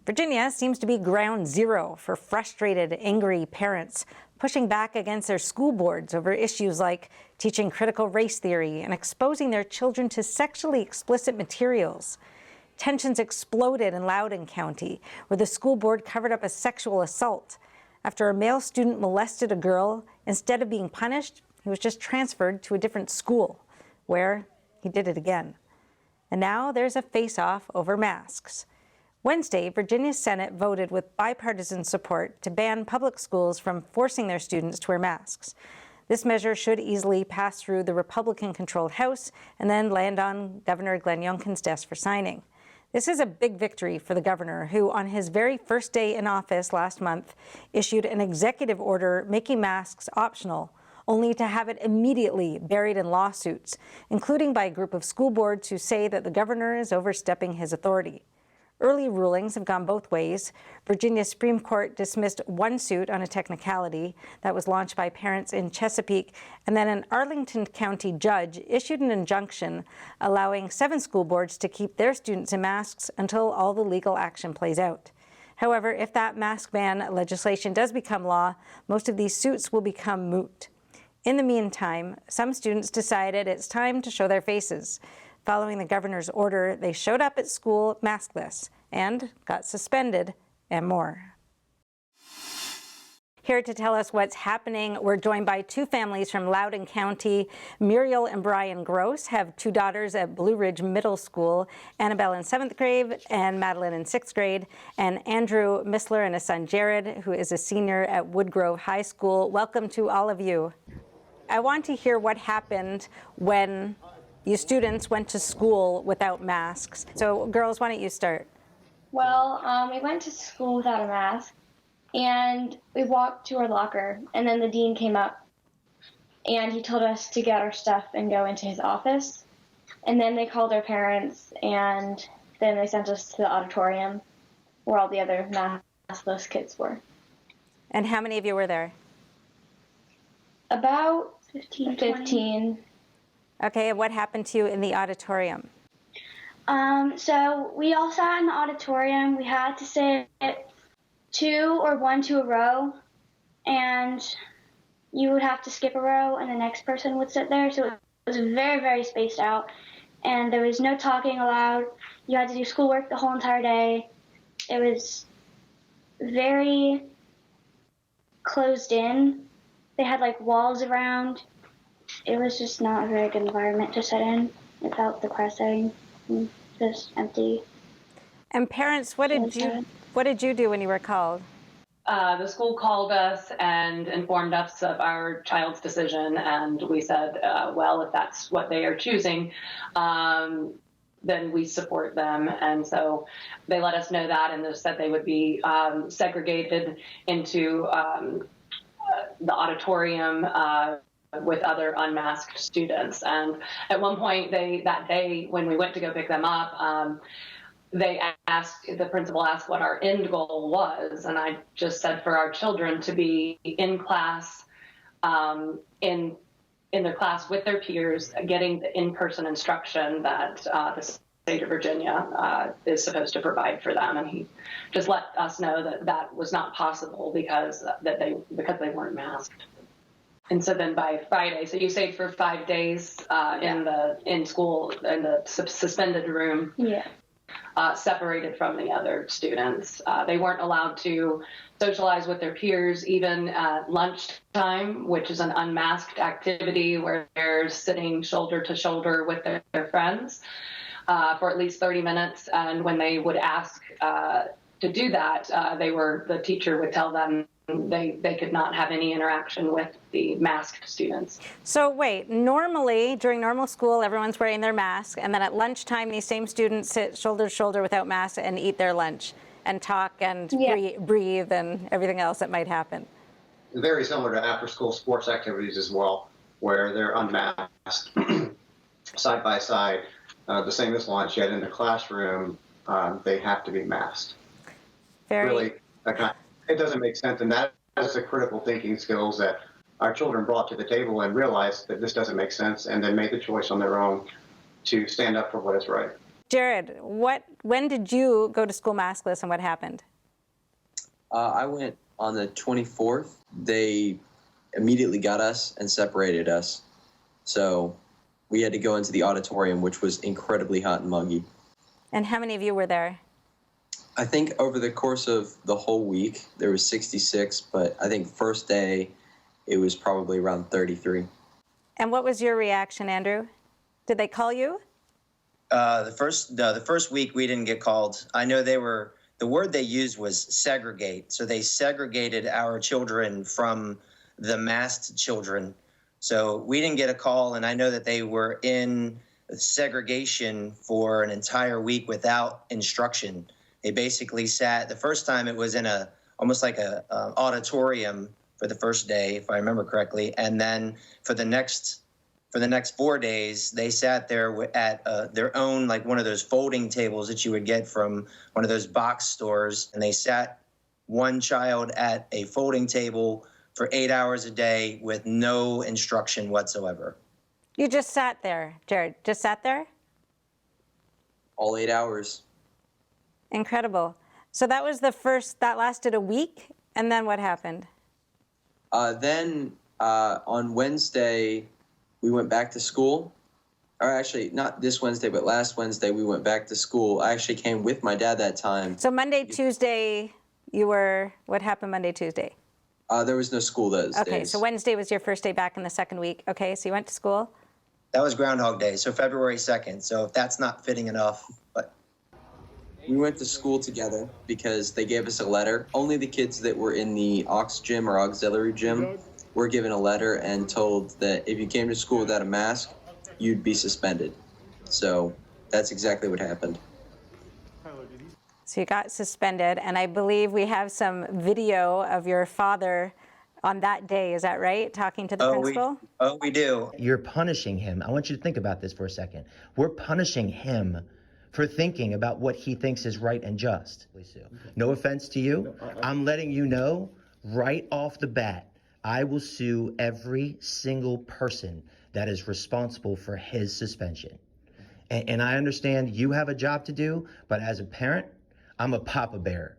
Virginia seems to be ground zero for frustrated, angry parents pushing back against their school boards over issues like teaching critical race theory and exposing their children to sexually explicit materials. Tensions exploded in Loudoun County, where the school board covered up a sexual assault. After a male student molested a girl, instead of being punished, he was just transferred to a different school, where he did it again. And now there's a face-off over masks. Wednesday, Virginia's Senate voted with bipartisan support to ban public schools from forcing their students to wear masks. This measure should easily pass through the Republican-controlled House and then land on Governor Glenn Youngkin's desk for signing. This is a big victory for the governor, who on his very first day in office last month issued an executive order making masks optional, only to have it immediately buried in lawsuits, including by a group of school boards who say that the governor is overstepping his authority. Early rulings have gone both ways. Virginia's Supreme Court dismissed one suit on a technicality that was launched by parents in Chesapeake, and then an Arlington County judge issued an injunction allowing 7 school boards to keep their students in masks until all the legal action plays out. However, if that mask ban legislation does become law, most of these suits will become moot. In the meantime, some students decided it's time to show their faces. Following the governor's order, they showed up at school maskless and got suspended and more. Here to tell us what's happening, we're joined by 2 families from Loudoun County. Muriel and Brian Gross have 2 daughters at Blue Ridge Middle School, Annabelle in 7th grade and Madeline in 6th grade, and Andrew Missler and his son Jared, who is a senior at Woodgrove High School. Welcome to all of you. I want to hear what happened when you students went to school without masks. So girls, why don't you start? Well, we went to school without a mask, and we walked to our locker, and then the dean came up, and he told us to get our stuff and go into his office. And then they called our parents, and then they sent us to the auditorium where all the other maskless kids were. And how many of you were there? About 15. Okay, and what happened to you in the auditorium? So we all sat in the auditorium. We had to sit 2 or 1 to a row, and you would have to skip a row and the next person would sit there. So it was very, very spaced out, and there was no talking allowed. You had to do schoolwork the whole entire day. It was very closed in. They had like walls around. It was just not a very good environment to sit in. It felt depressing, and just empty. And parents, what did you do when you were called? The school called us and informed us of our child's decision, and we said, well, if that's what they are choosing, then we support them. And so they let us know that, and they said they would be segregated into the auditorium with other unmasked students. And at one point, that day when we went to go pick them up, the principal asked what our end goal was, and I just said for our children to be in class, in their class with their peers, getting the in-person instruction that the state of Virginia is supposed to provide for them. And he just let us know that that was not possible because they weren't masked. And so then by Friday, so you stayed for 5 days in school in the suspended room, separated from the other students. They weren't allowed to socialize with their peers even at lunchtime, which is an unmasked activity where they're sitting shoulder to shoulder with their friends for at least 30 minutes. And when they would ask to do that, the teacher would tell them they could not have any interaction with the masked students. So wait, normally during normal school, everyone's wearing their mask, and then at lunchtime, these same students sit shoulder to shoulder without masks and eat their lunch and talk and breathe and everything else that might happen. Very similar to after-school sports activities as well, where they're unmasked side by side, the same as lunch, yet in the classroom, they have to be masked. Really, it doesn't make sense, and that is the critical thinking skills that our children brought to the table and realized that this doesn't make sense, and then made the choice on their own to stand up for what is right. Jared, when did you go to school maskless and what happened? I went on the 24th. They immediately got us and separated us. So we had to go into the auditorium, which was incredibly hot and muggy. And how many of you were there? I think over the course of the whole week, there was 66, but I think first day, it was probably around 33. And what was your reaction, Andrew? Did they call you? The first week we didn't get called. I know the word they used was segregate. So they segregated our children from the masked children. So we didn't get a call, and I know that they were in segregation for an entire week without instruction. They basically sat, the first time it was in almost like a auditorium for the first day, if I remember correctly. And then for the next 4 days, they sat there at their own, like one of those folding tables that you would get from one of those box stores. And they sat one child at a folding table for 8 hours a day with no instruction whatsoever. You just sat there, Jared, just sat there? All 8 hours. Incredible. So that was the first, that lasted a week, and then what happened? Then on Wednesday, we went back to school. Or actually, not this Wednesday, but last Wednesday, we went back to school. I actually came with my dad that time. So Monday, Tuesday, what happened Monday, Tuesday? There was no school those days. Okay, so Wednesday was your first day back in the second week. Okay, so you went to school? That was Groundhog Day, so February 2nd. So if that's not fitting enough, but. We went to school together because they gave us a letter. Only the kids that were in the aux gym or auxiliary gym were given a letter and told that if you came to school without a mask, you'd be suspended. So that's exactly what happened. So you got suspended, and I believe we have some video of your father on that day. Is that right? Talking to the principal? We do. You're punishing him. I want you to think about this for a second. We're punishing him for thinking about what he thinks is right and just. No offense to you. I'm letting you know right off the bat, I will sue every single person that is responsible for his suspension. And I understand you have a job to do, but as a parent, I'm a papa bear.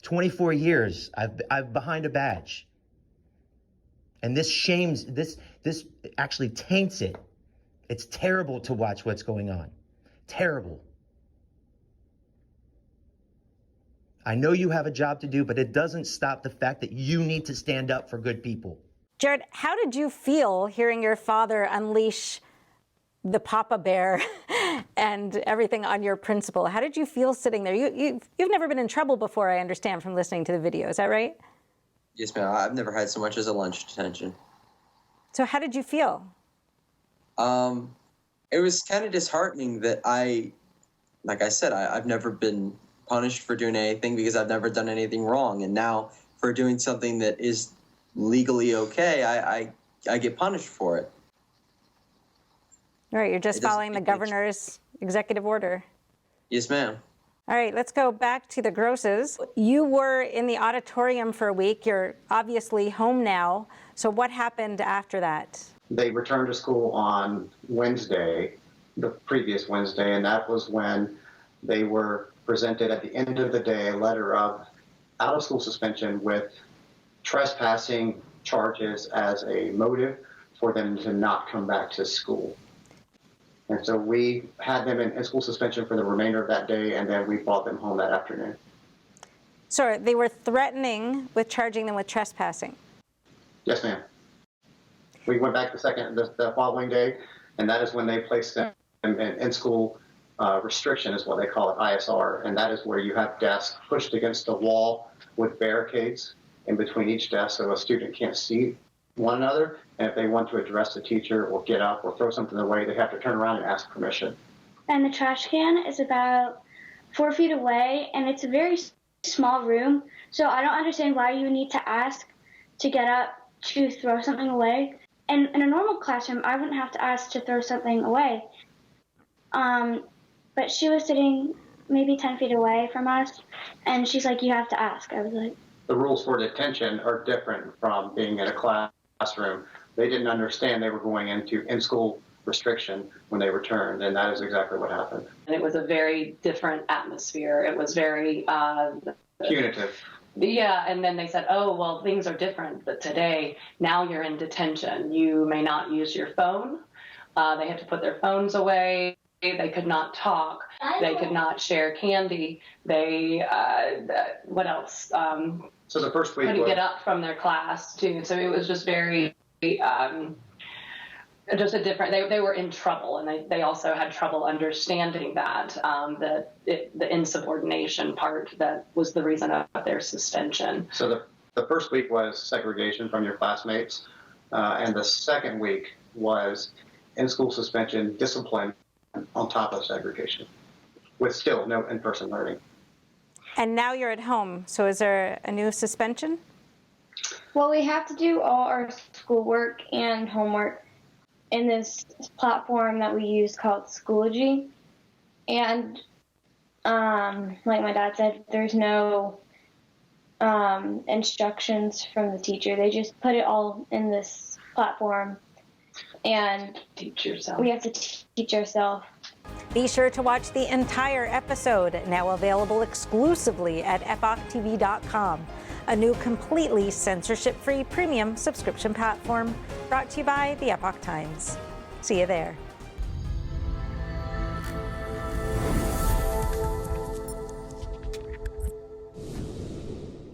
24 years, I've behind a badge. And this shames, this actually taints it. It's terrible to watch what's going on. Terrible. I know you have a job to do, but it doesn't stop the fact that you need to stand up for good people. Jared, how did you feel hearing your father unleash the papa bear and everything on your principal? How did you feel sitting there? You've never been in trouble before, I understand, from listening to the video. Is that right? Yes, ma'am. I've never had so much as a lunch detention. So how did you feel? It was kind of disheartening that like I said, I've never been punished for doing anything because I've never done anything wrong. And now for doing something that is legally okay, I get punished for it. All right, you're just following the governor's executive order. Yes, ma'am. All right, let's go back to the Grosses. You were in the auditorium for a week. You're obviously home now. So what happened after that? They returned to school on Wednesday, the previous Wednesday, and that was when they were presented at the end of the day a letter of out-of-school suspension with trespassing charges as a motive for them to not come back to school. And so we had them in school suspension for the remainder of that day, and then we brought them home that afternoon. So they were threatening with charging them with trespassing? Yes, ma'am. We went back the following day, and that is when they placed them in school restriction, is what they call it, ISR, and that is where you have desks pushed against the wall with barricades in between each desk so a student can't see one another, and if they want to address the teacher or get up or throw something away, they have to turn around and ask permission. And the trash can is about 4 feet away, and it's a very small room, so I don't understand why you need to ask to get up to throw something away. And in a normal classroom, I wouldn't have to ask to throw something away. But she was sitting maybe 10 feet away from us, and she's like, you have to ask. I was like... The rules for detention are different from being in a classroom. They didn't understand they were going into in-school restriction when they returned, and that is exactly what happened. And it was a very different atmosphere. It was very Punitive. yeah, and then they said, oh, well, things are different, but today, now you're in detention. You may not use your phone. They had to put their phones away. They could not talk. They could not share candy. They, what else? So the first week couldn't get up from their class, too. So it was just very, just a different, they were in trouble, and they also had trouble understanding that, the insubordination part that was the reason of their suspension. So the first week was segregation from your classmates, and the second week was in-school suspension, discipline on top of segregation, with still no in-person learning. And now you're at home, so is there a new suspension? Well, we have to do all our schoolwork and homework in this platform that we use called Schoology. And like my dad said, there's no instructions from the teacher. They just put it all in this platform, and Teach yourself. we have to teach ourselves. Be sure to watch the entire episode, now available exclusively at epochtv.com, a new completely censorship-free premium subscription platform brought to you by the Epoch Times. See you there.